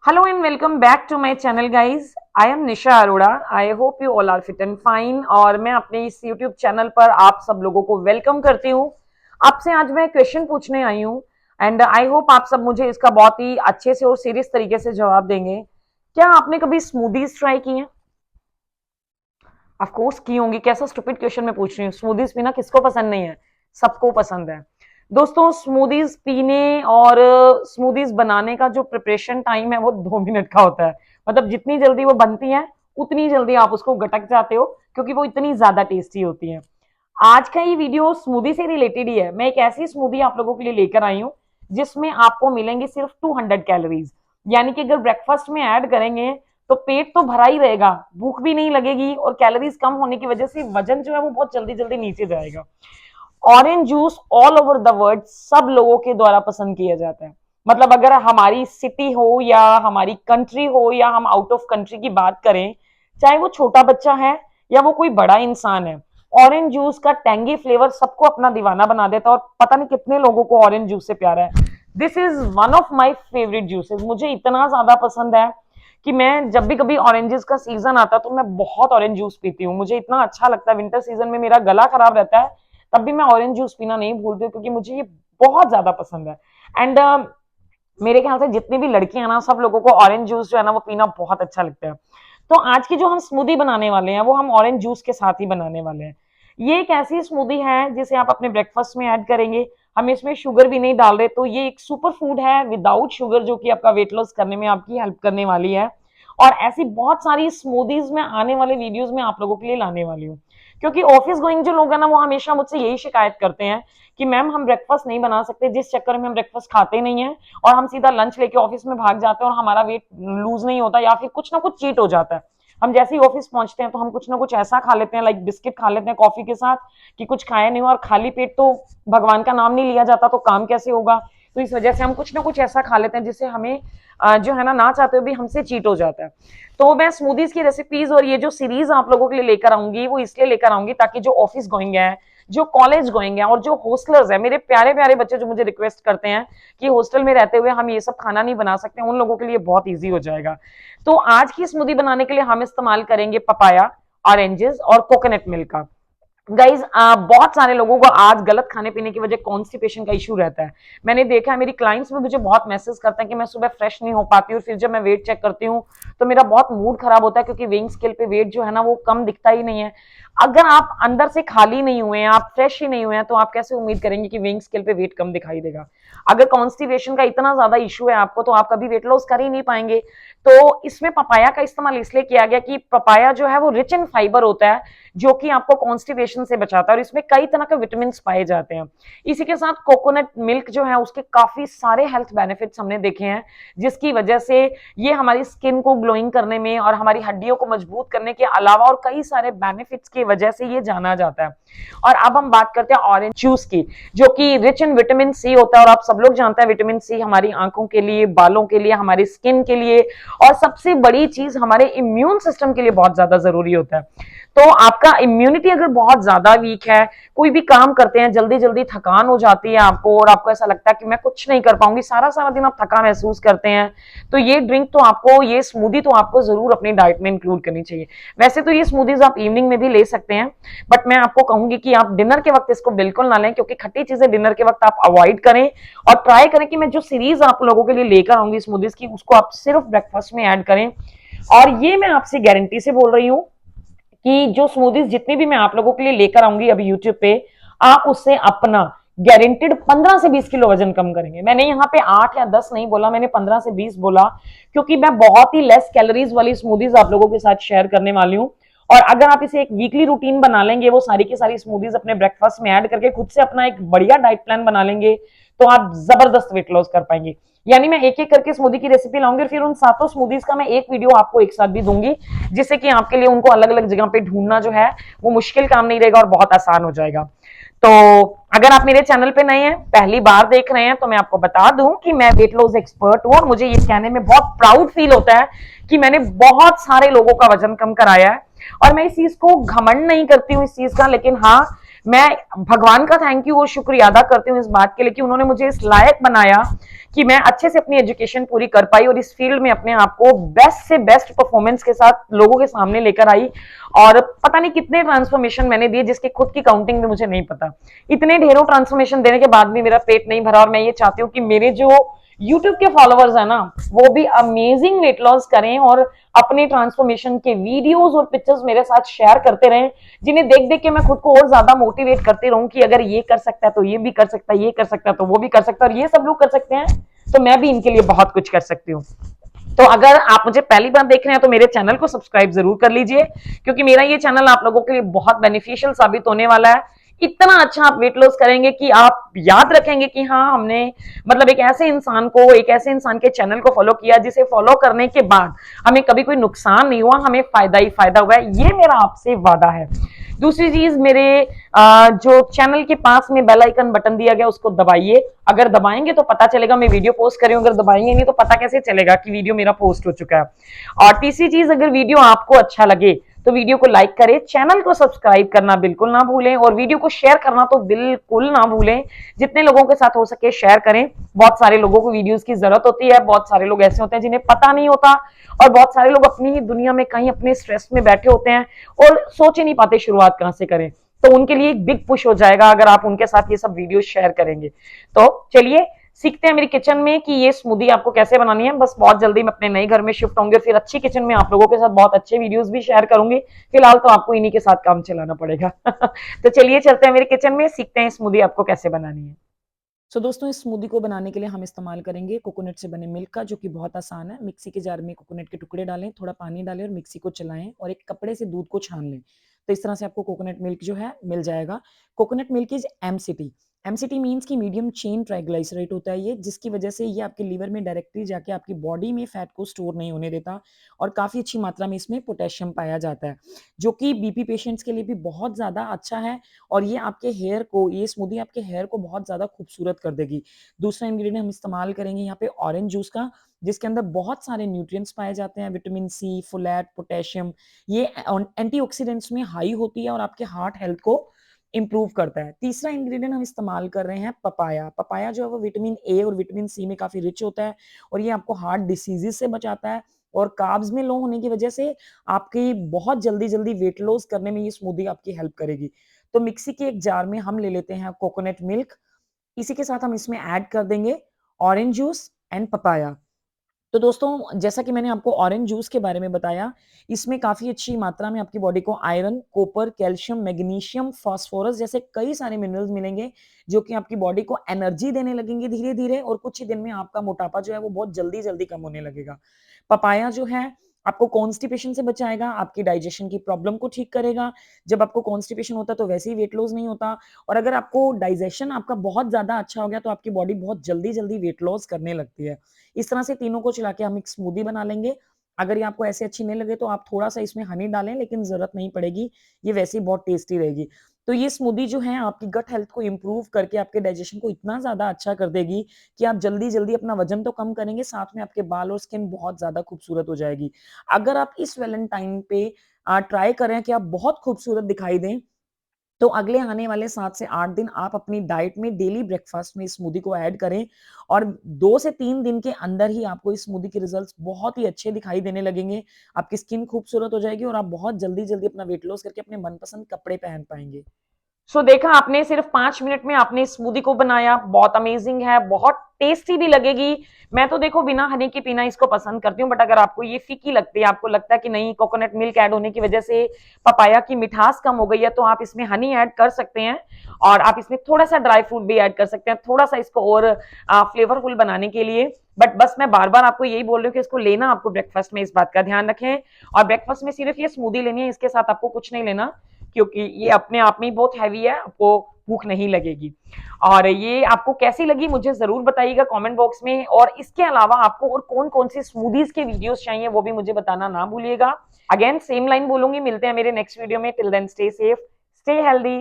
Hello and welcome back to my channel guys. I am Nisha Arora. I hope you all are fit and fine और मैं अपने इस YouTube channel पर आप सब लोगों को वेलकम करती हूँ। आपसे आज मैं क्वेश्चन पूछने आई हूँ एंड आई होप आप सब मुझे इसका बहुत ही अच्छे से और सीरियस तरीके से जवाब देंगे। क्या आपने कभी स्मूदीज ट्राई की हैं? ऑफ कोर्स की होंगी। कैसा स्टूपिड क्वेश्चन मैं पूछ रही हूँ? स्मूदीज पीना किसको पसंद नहीं है? सबको पसंद है। दोस्तों स्मूदीज पीने और स्मूदीज बनाने का जो प्रिपरेशन टाइम है वो 2 मिनट का होता है। मतलब जितनी जल्दी वो बनती है उतनी जल्दी आप उसको गटक जाते हो क्योंकि वो इतनी ज्यादा टेस्टी होती है। आज का ये वीडियो स्मूदी से रिलेटेड ही है। मैं एक ऐसी स्मूदी आप लोगों के लिए लेकर आई हूँ जिसमें आपको मिलेंगे सिर्फ 200 कैलोरीज। यानी कि अगर ब्रेकफास्ट में ऐड करेंगे तो पेट तो भरा ही रहेगा, भूख भी नहीं लगेगी और कैलोरीज कम होने की वजह से वजन जो है वो बहुत जल्दी जल्दी नीचे जाएगा। Orange juice all over the world सब लोगों के द्वारा पसंद किया जाता है। मतलब अगर हमारी सिटी हो या हमारी कंट्री हो या हम आउट ऑफ कंट्री की बात करें, चाहे वो छोटा बच्चा है या वो कोई बड़ा इंसान है, ऑरेंज जूस का टेंगी फ्लेवर सबको अपना दीवाना बना देता है और पता नहीं कितने लोगों को ऑरेंज जूस से प्यारा है। This is one of my favourite juices. मुझे इतना ज्यादा पसंद है कि मैं जब भी कभी ऑरेंजेस का सीजन आता है तो मैं बहुत ऑरेंज जूस पीती हूँ। मुझे इतना अच्छा लगता है। विंटर सीजन में मेरा गला खराब रहता है तब भी मैं ऑरेंज जूस पीना नहीं भूलती हूँ क्योंकि मुझे ये बहुत ज्यादा पसंद है। एंड मेरे ख्याल से जितनी भी लड़कियां ना सब लोगों को ऑरेंज जूस जो है ना वो पीना बहुत अच्छा लगता है। तो आज की जो हम स्मूदी बनाने वाले हैं वो हम ऑरेंज जूस के साथ ही बनाने वाले हैं। ये एक ऐसी स्मूदी है जिसे आप अपने ब्रेकफास्ट में ऐड करेंगे। हम इसमें शुगर भी नहीं डाल रहे, तो ये एक सुपर फूड है विदाउट शुगर जो कि आपका वेट लॉस करने में आपकी हेल्प करने वाली है। और ऐसी बहुत सारी स्मूदीज में आने वाले वीडियोस में आप लोगों के लिए लाने वाली हूँ। क्योंकि ऑफिस गोइंग जो लोग हैं ना वो हमेशा मुझसे यही शिकायत करते हैं कि मैम हम ब्रेकफास्ट नहीं बना सकते, जिस चक्कर में हम ब्रेकफास्ट खाते नहीं है और हम सीधा लंच लेके ऑफिस में भाग जाते हैं और हमारा वेट लूज नहीं होता या फिर कुछ ना कुछ चीट हो जाता है। हम जैसे ही ऑफिस पहुंचते हैं तो हम कुछ ना कुछ ऐसा खा लेते हैं, लाइक बिस्किट खा लेते हैं कॉफी के साथ, कि कुछ खाया नहीं हो। और खाली पेट तो भगवान का नाम नहीं लिया जाता, तो काम कैसे होगा? तो इस वजह से हम कुछ ना कुछ ऐसा खा लेते हैं जिससे हमें जो है ना चाहते हुए भी हमसे चीट हो जाता है। तो मैं स्मूदीज की रेसिपीज और ये जो सीरीज आप लोगों के लिए लेकर आऊंगी वो इसलिए लेकर आऊंगी ताकि जो ऑफिस गोइंग है, जो कॉलेज गोइंग है और जो हॉस्टलर्स है, मेरे प्यारे प्यारे बच्चे जो मुझे रिक्वेस्ट करते हैं कि हॉस्टल में रहते हुए हम ये सब खाना नहीं बना सकते, उन लोगों के लिए बहुत ईजी हो जाएगा। तो आज की स्मूदी बनाने के लिए हम इस्तेमाल करेंगे पपाया, ऑरेंजेस और कोकोनट मिल्क का। गाइज बहुत सारे लोगों को आज गलत खाने पीने की वजह कॉन्स्टिपेशन का इशू रहता है। मैंने देखा है मेरी क्लाइंट्स में मुझे बहुत मैसेज करते हैं कि मैं सुबह फ्रेश नहीं हो पाती हूँ, फिर जब मैं वेट चेक करती हूँ तो मेरा बहुत मूड खराब होता है क्योंकि वेइंग स्केल पे वेट जो है ना वो कम दिखता ही नहीं है। अगर आप अंदर से खाली नहीं हुए हैं, आप फ्रेश ही नहीं हुए हैं, तो आप कैसे उम्मीद करेंगे कि वेइंग स्केल पे वेट कम दिखाई देगा? अगर कॉन्स्टिपेशन का इतना ज्यादा इशू है आपको तो आप कभी वेट लॉस कर ही नहीं पाएंगे। तो इसमें पपाया का इस्तेमाल इसलिए किया गया कि पपाया जो है वो रिच इन फाइबर होता है जो कि आपको कॉन्स्टिपेशन से बचाता है और इसमें कई तरह के विटामिन पाए जाते हैं। इसी के साथ कोकोनट मिल्क जो है उसके काफी सारे हेल्थ बेनिफिट्स हमने देखे हैं, जिसकी वजह से ये हमारी स्किन को ग्लोइंग करने में और हमारी हड्डियों को मजबूत करने के अलावा और कई सारे बेनिफिट्स की वजह से ये जाना जाता है। और अब हम बात करते हैं ऑरेंज जूस की, जो कि रिच इन विटामिन सी होता है। और आप सब लोग जानते हैं विटामिन सी हमारी आंखों के लिए, बालों के लिए, हमारी स्किन के लिए और सबसे बड़ी चीज हमारे इम्यून सिस्टम के लिए बहुत ज्यादा जरूरी होता है। तो आपका इम्यूनिटी अगर बहुत ज्यादा वीक है, कोई भी काम करते हैं जल्दी जल्दी थकान हो जाती है आपको और आपको ऐसा लगता है कि मैं कुछ नहीं कर पाऊंगी, सारा सारा दिन आप थका महसूस करते हैं, तो ये ड्रिंक तो आपको, ये स्मूदी तो आपको जरूर अपनी डाइट में इंक्लूड करनी चाहिए। वैसे तो ये स्मूदीज आप इवनिंग में भी ले सकते हैं, बट मैं आपको कहूंगी कि आप डिनर के वक्त इसको बिल्कुल ना लें क्योंकि खट्टी चीजें डिनर के वक्त आप अवॉइड करें। और ट्राई करें कि मैं जो सीरीज आप लोगों के लिए लेकर आऊंगी स्मूदीज की उसको आप सिर्फ ब्रेकफास्ट में ऐड करें। और ये मैं आपसे गारंटी से बोल रही हूँ कि जो स्मूदीज जितनी भी मैं आप लोगों के लिए लेकर आऊंगी अभी यूट्यूब पे, आप उससे अपना गारंटेड 15 से 20 किलो वजन कम करेंगे। मैंने यहाँ पे 8 या 10 नहीं बोला, मैंने 15 से 20 बोला क्योंकि मैं बहुत ही लेस कैलोरीज वाली स्मूदीज आप लोगों के साथ शेयर करने वाली हूँ। और अगर आप इसे एक वीकली रूटीन बना लेंगे, वो सारी की सारी स्मूदीज अपने ब्रेकफास्ट में ऐड करके खुद से अपना एक बढ़िया डाइट प्लान बना लेंगे, तो आप जबरदस्त वेट लॉस कर पाएंगे। यानी मैं एक एक करके स्मूदी की रेसिपी लाऊंगी और फिर उन सातों स्मूदीज का मैं एक वीडियो आपको एक साथ भी दूंगी, जिससे कि आपके लिए उनको अलग अलग जगह पे ढूंढना जो है वो मुश्किल काम नहीं रहेगा और बहुत आसान हो जाएगा। तो अगर आप मेरे चैनल पे नए हैं, पहली बार देख रहे हैं, तो मैं आपको बता दूं कि मैं वेट लॉस एक्सपर्ट हूं और मुझे ये कहने में बहुत प्राउड फील होता है कि मैंने बहुत सारे लोगों का वजन कम कराया है। और मैं इस चीज को घमंड नहीं करती हूँ इस चीज का, लेकिन हाँ, मैं भगवान का थैंक यू और शुक्रिया अदा करती हूँ इस बात के लिए कि उन्होंने मुझे इस लायक बनाया कि मैं अच्छे से अपनी एजुकेशन पूरी कर पाई और इस फील्ड में अपने आप को बेस्ट से बेस्ट परफॉर्मेंस के साथ लोगों के सामने लेकर आई। और पता नहीं कितने ट्रांसफॉर्मेशन मैंने दिए जिसकी खुद की काउंटिंग भी मुझे नहीं पता। इतने ढेरों ट्रांसफॉर्मेशन देने के बाद भी मेरा पेट नहीं भरा और मैं ये चाहती हूँ कि मेरे जो यूट्यूब के फॉलोअर्स है ना, वो भी अमेजिंग वेट लॉस करें और अपने ट्रांसफॉर्मेशन के वीडियोस और पिक्चर्स मेरे साथ शेयर करते रहें, जिन्हें देख देख के मैं खुद को और ज्यादा मोटिवेट करती रहूं कि अगर ये कर सकता है तो ये भी कर सकता है, ये कर सकता है तो वो भी कर सकता है, और ये सब लोग कर सकते हैं तो मैं भी इनके लिए बहुत कुछ कर सकती हूँ। तो अगर आप मुझे पहली बार देख रहे हैं तो मेरे चैनल को सब्सक्राइब जरूर कर लीजिए, क्योंकि मेरा ये चैनल आप लोगों के लिए बहुत बेनिफिशियल साबित होने वाला है। इतना अच्छा आप वेट लॉस करेंगे कि आप याद रखेंगे कि हाँ, हमने मतलब एक ऐसे इंसान के चैनल को फॉलो किया जिसे फॉलो करने के बाद हमें कभी कोई नुकसान नहीं हुआ, हमें फायदा ही फायदा हुआ है। ये मेरा आपसे वादा है। दूसरी चीज, मेरे जो चैनल के पास में बेल आइकन बटन दिया गया उसको दबाइए। अगर दबाएंगे तो पता चलेगा मैं वीडियो पोस्ट कर रही हूं, अगर दबाएंगे नहीं तो पता कैसे चलेगा कि वीडियो मेरा पोस्ट हो चुका है। और तीसरी चीज, अगर वीडियो आपको अच्छा लगे तो वीडियो को लाइक करें, चैनल को सब्सक्राइब करना बिल्कुल ना भूलें और वीडियो को शेयर करना तो बिल्कुल ना भूलें। जितने लोगों के साथ हो सके शेयर करें। बहुत सारे लोगों को वीडियोस की जरूरत होती है, बहुत सारे लोग ऐसे होते हैं जिन्हें पता नहीं होता, और बहुत सारे लोग अपनी ही दुनिया में कहीं अपने स्ट्रेस में बैठे होते हैं और सोच ही नहीं पाते शुरुआत कहां से करें। तो उनके लिए एक बिग पुश हो जाएगा अगर आप उनके साथ ये सब वीडियो शेयर करेंगे। तो चलिए सीखते हैं मेरी किचन में कि ये स्मूदी आपको कैसे बनानी है। बस बहुत जल्दी मैं अपने नए घर में शिफ्ट होंगे, फिर अच्छी किचन में आप लोगों के साथ बहुत अच्छे वीडियोस भी शेयर करूंगी। फिलहाल तो आपको इन्हीं के साथ काम चलाना पड़ेगा। तो चलिए चलते हैं मेरे किचन में, सीखते हैं स्मूदी आपको कैसे बनानी है। दोस्तों, इस स्मूदी को बनाने के लिए हम इस्तेमाल करेंगे कोकोनट से बने मिल्क का, जो कि बहुत आसान है। मिक्सी के जार में कोकोनट के टुकड़े डालें, थोड़ा पानी डालें और मिक्सी को चलाएं और एक कपड़े से दूध को छान लें। तो इस तरह से आपको कोकोनट मिल्क जो है मिल जाएगा। Coconut milk is MCT. MCT means की मीडियम चेन ट्राइग्लिसराइड होता है ये, जिसकी वजह से ये आपके लीवर में डायरेक्टली जाके आपकी बॉडी में फैट को स्टोर नहीं होने देता, और काफ़ी अच्छी मात्रा में इसमें पोटेशियम पाया जाता है, जो कि बीपी पेशेंट्स के लिए भी बहुत ज़्यादा अच्छा है। और ये स्मूदी आपके हेयर को बहुत ज़्यादा खूबसूरत कर देगी। दूसरा इंग्रेडिएंट हम इस्तेमाल करेंगे यहाँ पे ऑरेंज जूस का, जिसके अंदर बहुत सारे न्यूट्रिएंट्स पाए जाते हैं, विटामिन सी, फोलेट, पोटेशियम। ये एंटीऑक्सीडेंट्स में हाई होती है और आपके हार्ट हेल्थ को इंप्रूव करता है। तीसरा इंग्रेडिएंट हम इस्तेमाल कर रहे हैं पपाया। पपाया जो है वो विटामिन ए और विटामिन सी में काफ़ी रिच होता है और ये आपको हार्ट डिसीजेज से बचाता है, और कार्ब्स में लो होने की वजह से आपकी बहुत जल्दी-जल्दी वेट लॉस करने में ये स्मूदी आपकी हेल्प करेगी। तो मिक्सी के एक जार में हम ले लेते हैं कोकोनट मिल्क। इसी के साथ हम इसमें ऐड कर देंगे ऑरेंज जूस एंड पपाया। तो दोस्तों, जैसा कि मैंने आपको ऑरेंज जूस के बारे में बताया, इसमें काफ़ी अच्छी मात्रा में आपकी बॉडी को iron, copper, calcium, magnesium, phosphorus जैसे कई सारे मिनरल्स मिलेंगे, जो कि आपकी बॉडी को एनर्जी देने लगेंगे धीरे-धीरे, और कुछ ही दिन में आपका मोटापा जो है वो बहुत जल्दी-जल्दी कम होने लगेगा। पपाया जो है आपको कॉन्स्टिपेशन से बचाएगा, आपकी डाइजेशन की प्रॉब्लम को ठीक करेगा। जब आपको कॉन्स्टिपेशन होता है तो वैसे ही वेट लॉस नहीं होता, और अगर आपको डाइजेशन आपका बहुत ज़्यादा अच्छा हो गया तो आपकी बॉडी बहुत जल्दी-जल्दी वेट लॉस करने लगती है। इस तरह से तीनों को चला के हम एक स्मूदी बना लेंगे। अगर ये आपको ऐसे अच्छी नहीं लगे तो आप थोड़ा-सा इसमें हनी डालें, लेकिन ज़रूरत नहीं पड़ेगी, ये वैसे ही बहुत टेस्टी रहेगी। तो ये स्मूदी जो है आपकी गट हेल्थ को इम्प्रूव करके आपके डाइजेशन को इतना ज़्यादा अच्छा कर देगी कि आप जल्दी-जल्दी अपना वज़न तो कम करेंगे, साथ में आपके बाल और स्किन बहुत ज़्यादा खूबसूरत हो जाएगी। अगर आप इस वैलेंटाइन पे ट्राई करें कि आप बहुत खूबसूरत दिखाई दें, तो अगले आने वाले 7 से 8 दिन आप अपनी डाइट में डेली ब्रेकफास्ट में इस स्मूदी को ऐड करें, और 2 से 3 दिन के अंदर ही आपको इस स्मूदी के रिजल्ट्स बहुत ही अच्छे दिखाई देने लगेंगे। आपकी स्किन खूबसूरत हो जाएगी और आप बहुत जल्दी-जल्दी अपना वेट लॉस करके अपने मनपसंद कपड़े पहन पाएँगे। देखा आपने, सिर्फ 5 मिनट में आपने स्मूदी को बनाया। बहुत अमेजिंग है, बहुत टेस्टी भी लगेगी। मैं तो देखो बिना हनी के पीना इसको पसंद करती हूँ, बट अगर आपको ये फीकी लगती है, आपको लगता है कि नहीं कोकोनट मिल्क ऐड होने की वजह से पपाया की मिठास कम हो गई है, तो आप इसमें हनी ऐड कर सकते हैं, और आप इसमें थोड़ा सा ड्राई फ्रूट भी ऐड कर सकते हैं, थोड़ा सा इसको और फ्लेवरफुल बनाने के लिए। बट बस मैं बार बार आपको यही बोल रही हूँ कि इसको लेना आपको ब्रेकफास्ट में, इस बात का ध्यान रखें। और ब्रेकफास्ट में सिर्फ ये स्मूदी लेनी है, इसके साथ आपको कुछ नहीं लेना, क्योंकि ये अपने आप में ही बहुत हैवी है, आपको भूख नहीं लगेगी। और ये आपको कैसी लगी मुझे जरूर बताइएगा कमेंट बॉक्स में, और इसके अलावा आपको और कौन कौन सी स्मूदीज के वीडियोस चाहिए वो भी मुझे बताना ना भूलिएगा। अगेन सेम लाइन बोलूंगी, मिलते हैं मेरे नेक्स्ट वीडियो में। Till then stay safe, stay healthy.